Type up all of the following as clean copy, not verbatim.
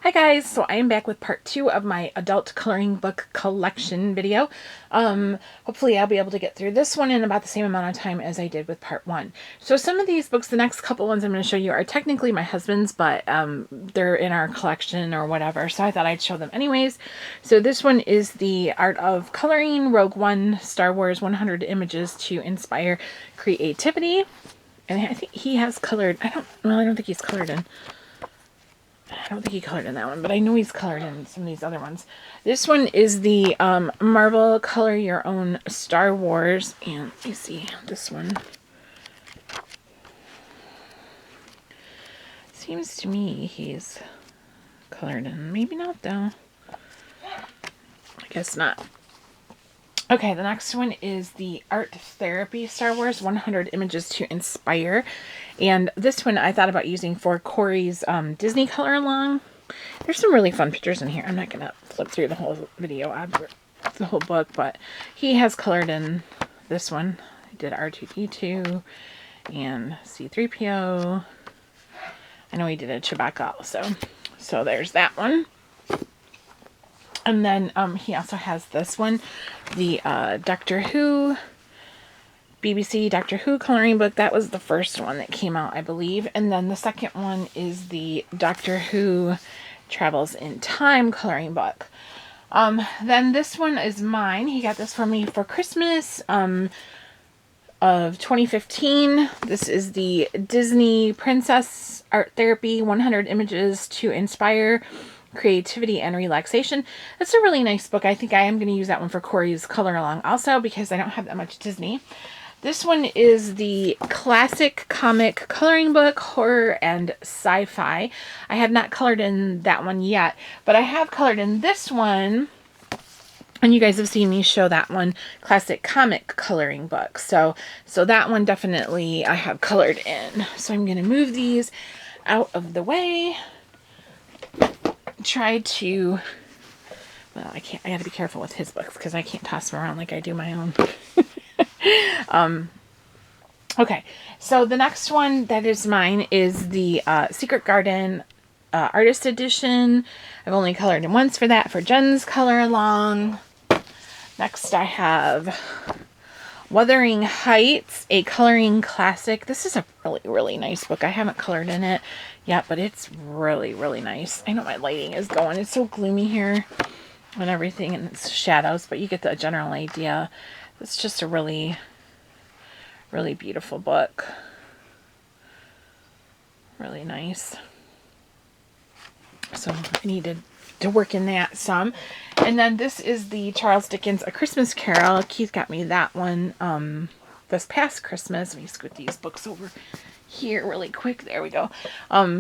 Hi guys, so I am back with part 2 of my adult coloring book collection video. Hopefully I'll be able to get through this one in about the same amount of time as I did with part 1. So some of these books, the next couple ones I'm going to show you are technically my husband's, but they're in our collection or whatever, so I thought I'd show them anyways. So this one is The Art of Coloring, Rogue One, Star Wars 100 Images to Inspire Creativity. And I think he has colored, I don't think he's colored in. I don't think he colored in that one, but I know he's colored in some of these other ones. This one is the Marvel Color Your Own Star Wars. And let me see this one. Seems to me he's colored in. Maybe not, though. I guess not. Okay, the next one is the Art Therapy Star Wars 100 Images to Inspire. And this one I thought about using for Corey's Disney color along. There's some really fun pictures in here. I'm not going to flip through the whole video, the whole book, but he has colored in this one. I did R2-D2 and C-3PO. I know he did a Chewbacca also. So there's that one. And then he also has this one, the Doctor Who, BBC Doctor Who coloring book. That was the first one that came out, I believe. And then the second one is the Doctor Who Travels in Time coloring book. Then this one is mine. He got this for me for Christmas of 2015. This is the Disney Princess Art Therapy 100 Images to Inspire Creativity and Relaxation. It's a really nice book. I think I am going to use that one for Corey's color along also because I don't have that much Disney. This one is the Classic Comic Coloring Book, Horror and Sci-Fi. I have not colored in that one yet, but I have colored in this one. And you guys have seen me show that one, Classic Comic Coloring Book. So that one definitely I have colored in. So I'm going to move these out of the way. Try to, well, I gotta be careful with his books because I can't toss them around like I do my own. Okay, so the next one that is mine is the Secret Garden Artist Edition. I've only colored in once for that, for Jen's color along. Next I have Wuthering Heights, a coloring classic. This is a really, really nice book. I haven't colored in it yet, but it's really, really nice. I know my lighting is going. It's so gloomy here and everything, and it's shadows, but you get the general idea. It's just a really, really beautiful book. Really nice. So I needed to work in that some. And then this is the Charles Dickens A Christmas Carol. Keith got me that one this past Christmas. Let me scoot these books over here really quick. There we go.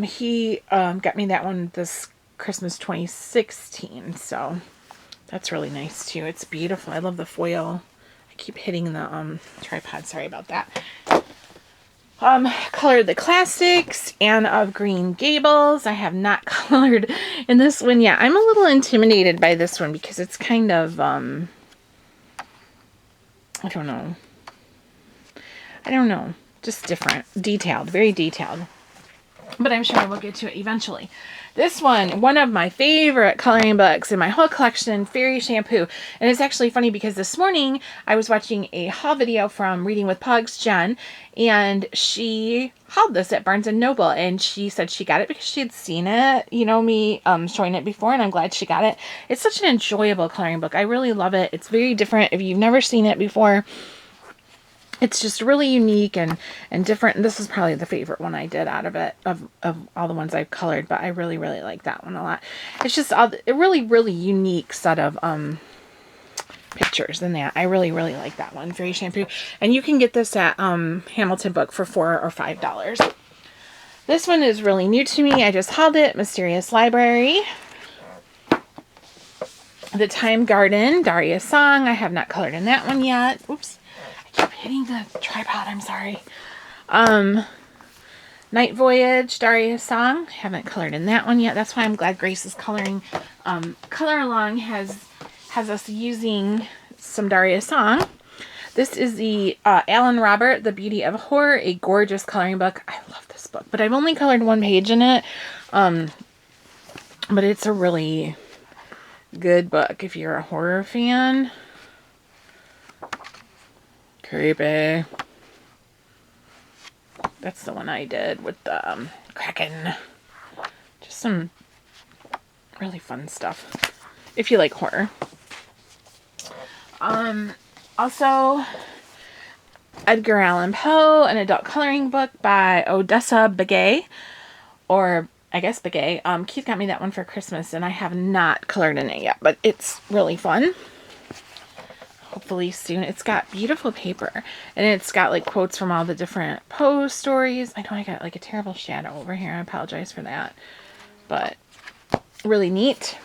He got me that one this Christmas 2016. So that's really nice too. It's beautiful. I love the foil. I keep hitting the tripod. Sorry about that. Colored the Classics, Anne of Green Gables. I have not colored in this one yet. I'm a little intimidated by this one because it's kind of, I don't know. Just different. Detailed. Very detailed. But I'm sure I will get to it eventually. This one of my favorite coloring books in my whole collection, Fairy Shampoo. And it's actually funny because this morning I was watching a haul video from Reading with Pugs, Jen, and she hauled this at Barnes & Noble, and she said she got it because she had seen it, me showing it before, and I'm glad she got it. It's such an enjoyable coloring book. I really love it. It's very different if you've never seen it before. It's just really unique and different. And this is probably the favorite one I did out of it, of all the ones I've colored, but I really, really like that one a lot. It's just a really, really unique set of pictures in that. I really, really like that one, Fairy Shampoo. And you can get this at Hamilton Book for $4 or $5. This one is really new to me. I just hauled it, Mysterious Library. The Time Garden, Daria's Song. I have not colored in that one yet. Oops. Keep hitting the tripod, I'm sorry. Night Voyage, Daria's Song. Haven't colored in that one yet. That's why I'm glad Grace is coloring. Color Along has us using some Daria's Song. This is the Alan Robert, The Beauty of Horror, a gorgeous coloring book. I love this book, but I've only colored one page in it. But it's a really good book if you're a horror fan. Creepy. That's the one I did with the Kraken. Just some really fun stuff if you like horror. Also, Edgar Allan Poe, an adult coloring book by Odessa Begay, or I guess Begay. Keith got me that one for Christmas, and I have not colored in it yet, but it's really fun. Hopefully soon. It's got beautiful paper, and it's got like quotes from all the different Poe stories. I know I got like a terrible shadow over here. I apologize for that, but really neat.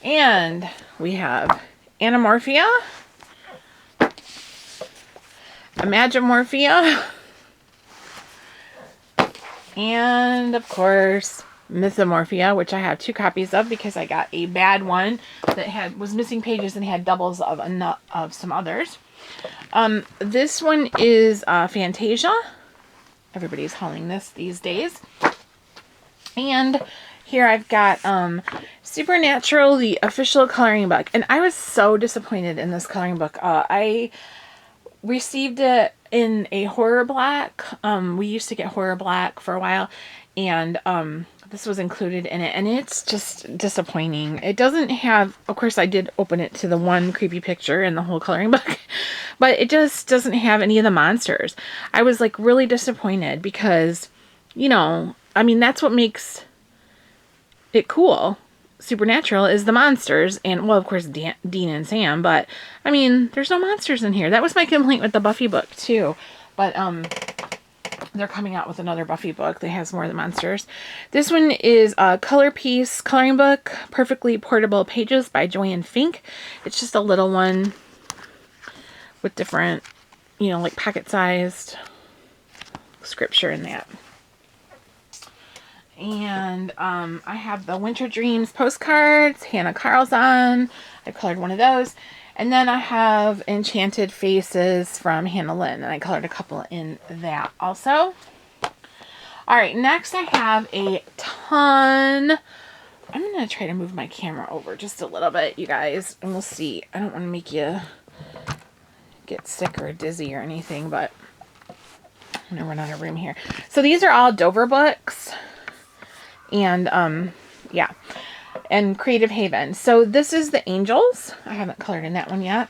And we have Anamorphia, Imagimorphia, and of course Mythomorphia, which I have 2 copies of because I got a bad one that was missing pages and had doubles of some others. This one is Fantasia. Everybody's hauling this these days. And here I've got Supernatural, the official coloring book. And I was so disappointed in this coloring book. I received it in a horror black. We used to get horror black for a while. And this was included in it. And it's just disappointing. It doesn't have... Of course, I did open it to the one creepy picture in the whole coloring book. But it just doesn't have any of the monsters. I was like really disappointed because, you know... I mean, that's what makes it cool. Supernatural is the monsters. And, well, of course, Dean and Sam. But, I mean, there's no monsters in here. That was my complaint with the Buffy book, too. But, they're coming out with another Buffy book that has more of the monsters. This one is a Color Piece coloring book. Perfectly Portable Pages by Joanne Fink. It's just a little one with different, you know, like pocket-sized scripture in that. And I have the Winter Dreams postcards, Hannah Carlson. I colored one of those. And then I have Enchanted Faces from Hannah Lynn. And I colored a couple in that also. Alright, next I have a ton. I'm going to try to move my camera over just a little bit, you guys. And we'll see. I don't want to make you get sick or dizzy or anything. But I'm going to run out of room here. So these are all Dover Books. And, yeah, and Creative Haven. So this is the Angels. I haven't colored in that one yet.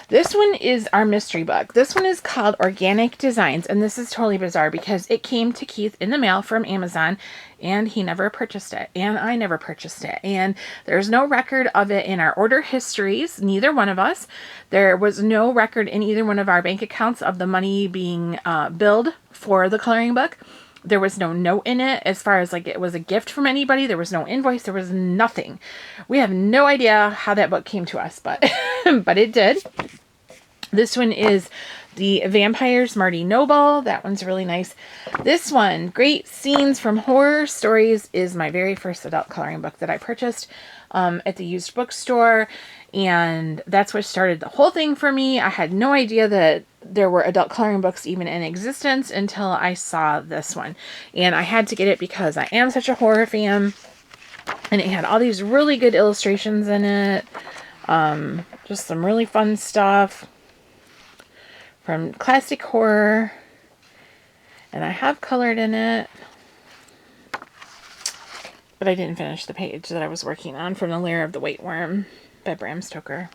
This one is our mystery book. This one is called Organic Designs, and this is totally bizarre because it came to Keith in the mail from Amazon, and he never purchased it, and I never purchased it, and there's no record of it in our order histories, neither one of us. There was no record in either one of our bank accounts of the money being billed for the coloring book. There was no note in it as far as like it was a gift from anybody. There was no invoice. There was nothing. We have no idea how that book came to us, but but it did. This one is The Vampires, Marty Noble. That one's really nice. This one, Great Scenes from Horror Stories, is my very first adult coloring book that I purchased at the used bookstore. And that's what started the whole thing for me. I had no idea that there were adult coloring books even in existence until I saw this one. And I had to get it because I am such a horror fan. And it had all these really good illustrations in it. Just some really fun stuff from classic horror. And I have colored in it. But I didn't finish the page that I was working on from The Lair of the White Worm by Bram Stoker.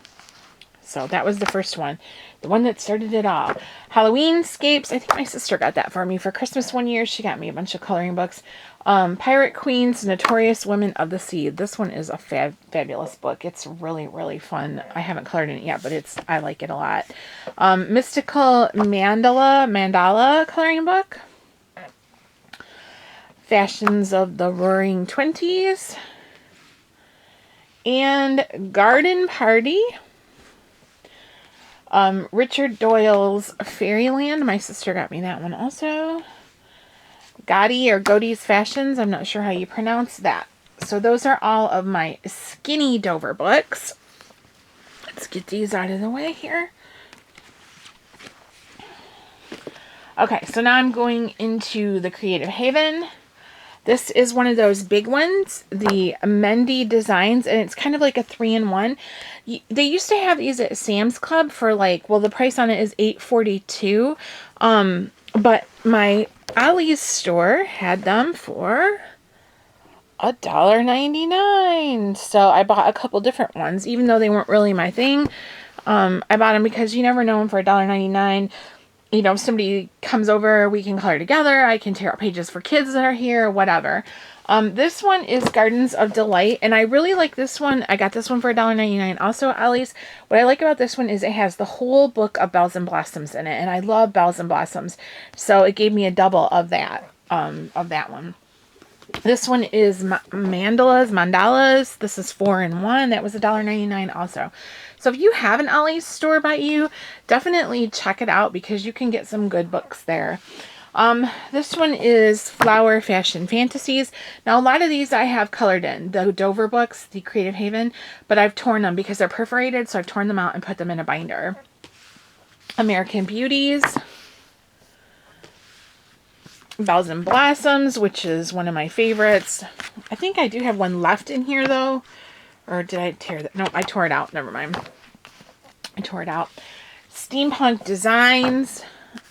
So that was the first one. The one that started it all. Halloweenscapes. I think my sister got that for me for Christmas one year. She got me a bunch of coloring books. Pirate Queens, Notorious Women of the Sea. This one is a fabulous book. It's really, really fun. I haven't colored in it yet, but I like it a lot. Mystical Mandala coloring book. Fashions of the Roaring Twenties. And Garden Party. Richard Doyle's Fairyland. My sister got me that one also. Godey's Fashions. I'm not sure how you pronounce that. So those are all of my skinny Dover books. Let's get these out of the way here. Okay, so now I'm going into the Creative Haven. This is one of those big ones, the Mehndi Designs, and it's kind of like a 3-in-1. They used to have these at Sam's Club for like, well, the price on it is $8.42. But my Ollie's store had them for $1.99. So I bought a couple different ones, even though they weren't really my thing. I bought them because you never know them for $1.99. You know, if somebody comes over, we can color together. I can tear out pages for kids that are here, whatever. This one is Gardens of Delight, and I really like this one. I got this one for $1.99 also at Ollie's. What I like about this one is it has the whole book of Bells and Blossoms in it, and I love Bells and Blossoms, so it gave me a double of that one. This one is Mandalas. This is 4-in-1. That was $1.99 also. So if you have an Ollie's store by you, definitely check it out because you can get some good books there. This one is Flower Fashion Fantasies. Now, a lot of these I have colored in. The Dover Books, the Creative Haven, but I've torn them because they're perforated, so I've torn them out and put them in a binder. American Beauties. Bells and Blossoms, which is one of my favorites. I think I do have one left in here, though. Or did I tear that? No, I tore it out. Never mind. I tore it out. Steampunk Designs.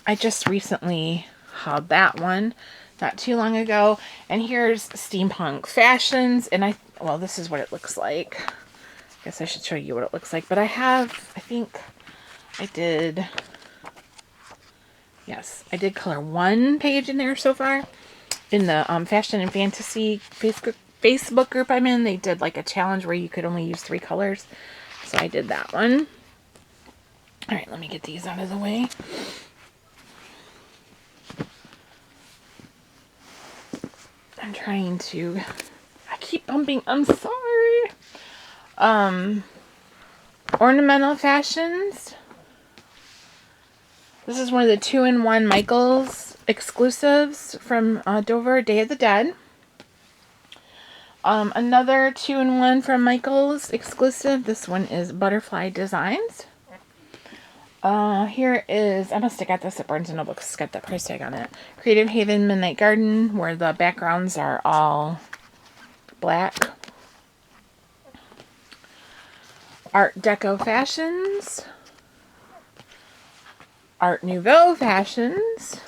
I just recently hauled that one not too long ago. And here's Steampunk Fashions. And well, this is what it looks like. I guess I should show you what it looks like. But I think I did... Yes, I did color one page in there so far. In the Fashion and Fantasy Facebook group I'm in, they did like a challenge where you could only use 3 colors. So I did that one. Alright, let me get these out of the way. I'm trying to... I keep bumping. I'm sorry. Ornamental Fashions. This is one of the 2-in-1 Michaels exclusives from Dover, Day of the Dead. Another 2-in-1 from Michaels exclusive. This one is Butterfly Designs. Here is, I must have got this at Barnes & Noble because it's got that price tag on it. Creative Haven Midnight Garden, where the backgrounds are all black. Art Deco Fashions. Art Nouveau Fashions.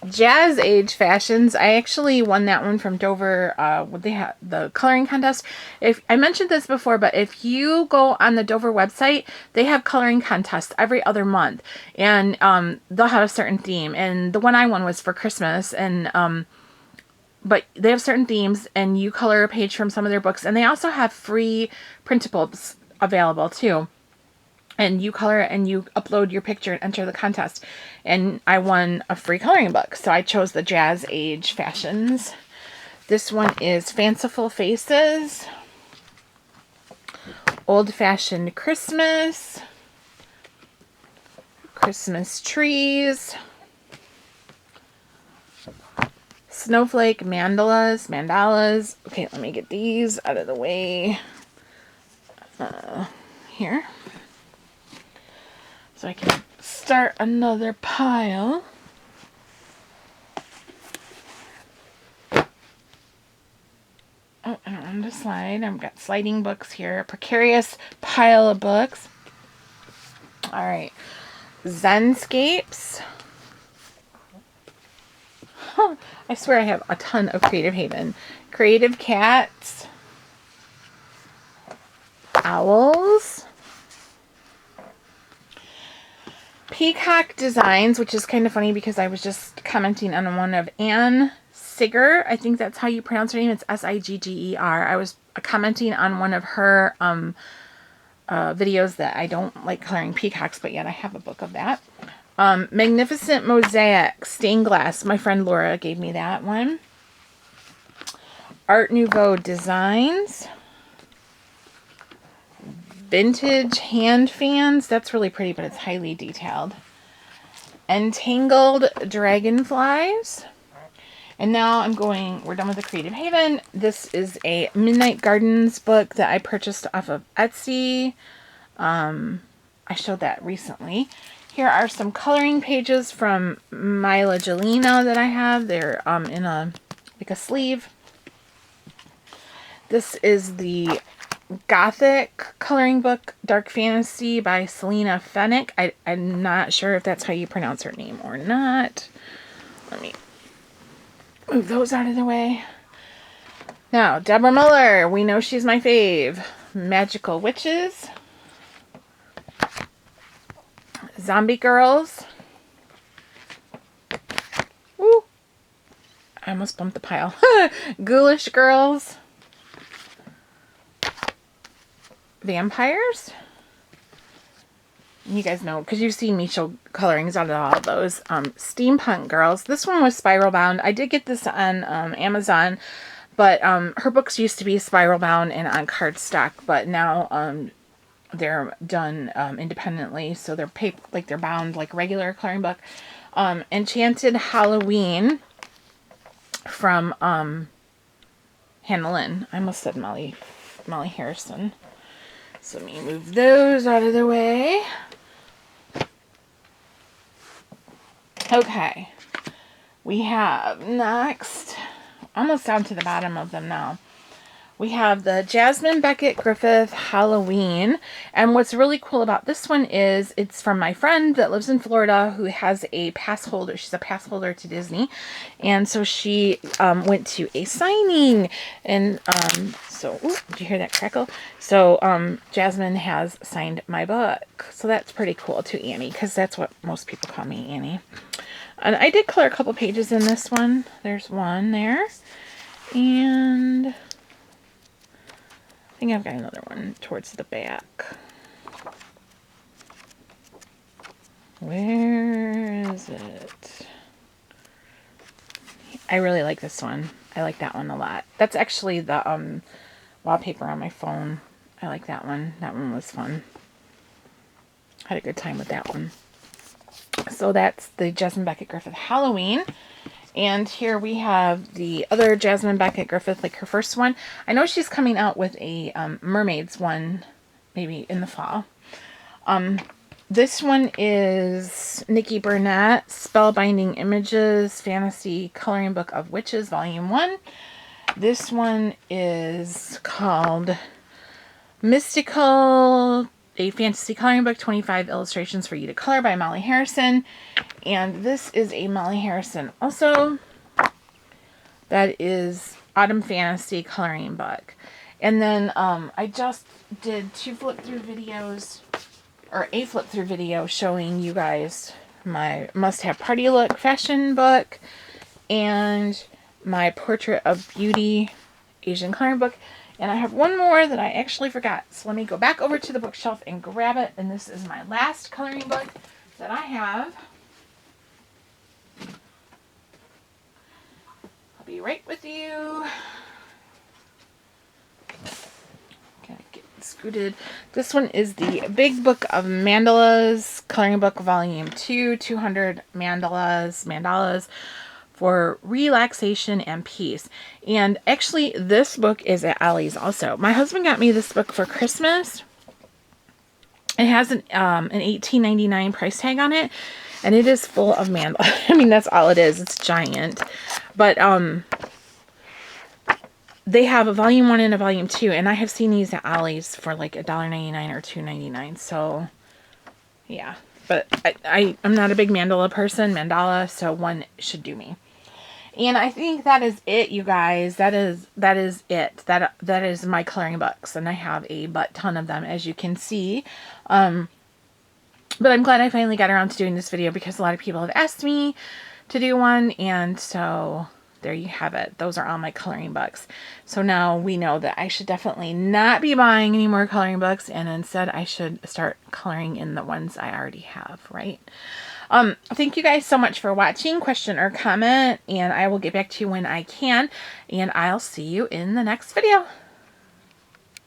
Jazz Age Fashions. I actually won that one from Dover. They had the coloring contest. If I mentioned this before, but if you go on the Dover website, they have coloring contests every other month, and they'll have a certain theme. And the one I won was for Christmas, and but they have certain themes, and you color a page from some of their books, and they also have free printables available too. And you color it and you upload your picture and enter the contest. And I won a free coloring book. So I chose the Jazz Age Fashions. This one is Fanciful Faces. Old Fashioned Christmas. Christmas Trees. Snowflake Mandalas. Okay, let me get these out of the way. Here. So I can start another pile. Oh, I don't want to slide. I've got sliding books here. A precarious pile of books. Alright. Zenscapes. I swear I have a ton of Creative Haven. Creative Cats. Owls. Peacock Designs, which is kind of funny because I was just commenting on one of Anne Sigger. I think that's how you pronounce her name. It's S-I-G-G-E-R. I was commenting on one of her videos that I don't like coloring peacocks, but yet I have a book of that. Magnificent Mosaic Stained Glass. My friend Laura gave me that one. Art Nouveau Designs. Vintage hand fans. That's really pretty, but it's highly detailed. Entangled Dragonflies. And now we're done with the Creative Haven. This is a Midnight Gardens book that I purchased off of Etsy. I showed that recently. Here are some coloring pages from Mila Jelena that I have. They're in a like a sleeve. This is the Gothic coloring book, Dark Fantasy by Selena Fennick. I'm not sure if that's how you pronounce her name or not. Let me move those out of the way. Now, Deborah Miller. We know she's my fave. Magical Witches. Zombie Girls. Woo! I almost bumped the pile. Ghoulish Girls. Vampires. You guys know, because you've seen me show colorings on all of those. Steampunk Girls. This one was spiral bound. I did get this on Amazon, but her books used to be spiral bound and on cardstock, but now they're done independently, so they're paper, like they're bound like a regular coloring book. Enchanted Halloween from Hannah Lynn. I almost said Molly Harrison. So let me move those out of the way. Okay. We have next, almost down to the bottom of them now. We have the Jasmine Beckett Griffith Halloween. And what's really cool about this one is it's from my friend that lives in Florida who has a pass holder. She's a pass holder to Disney. And so she went to a signing. And so, ooh, did you hear that crackle? So Jasmine has signed my book. So that's pretty cool to Annie, because that's what most people call me, Annie. And I did color a couple pages in this one. There's one there. And I think I've got another one towards the back. Where is it? I really like this one. I like that one a lot. That's actually the wallpaper on my phone. I like that one. That one was fun. Had a good time with that one. So that's the Jasmine Beckett Griffith Halloween. And here we have the other Jasmine Beckett Griffith, like her first one. I know she's coming out with a mermaids one, maybe in the fall. This one is Nicki Burnett, Spellbinding Images, Fantasy Coloring Book of Witches, Volume 1. This one is called Mystical, a Fantasy Coloring Book, 25 Illustrations for You to Color by Molly Harrison. And this is a Molly Harrison also. That is Autumn Fantasy Coloring Book. And then I just did two flip-through videos, or a flip-through video showing you guys my must-have party look fashion book and my Portrait of Beauty Asian coloring book. And I have one more that I actually forgot. So let me go back over to the bookshelf and grab it. And this is my last coloring book that I have. I'll be right with you. Okay, get scooted. This one is the Big Book of Mandalas, Coloring Book Volume 2, 200 mandalas for relaxation and peace. And actually, this book is at Ollie's also. My husband got me this book for Christmas. It has an $18.99 price tag on it, and it is full of mandala. I mean, that's all it is. It's giant. But they have a volume 1 and a volume 2, and I have seen these at Ollie's for like $1.99 or $2.99. So, yeah. But I'm not a big mandala, so one should do me. And I think that is it, you guys. That is it. That is my coloring books, and I have a butt ton of them, as you can see. But I'm glad I finally got around to doing this video, because a lot of people have asked me to do one, and so there you have it. Those are all my coloring books. So now we know that I should definitely not be buying any more coloring books, and instead I should start coloring in the ones I already have, right? Thank you guys so much for watching. Question or comment, and I will get back to you when I can, and I'll see you in the next video.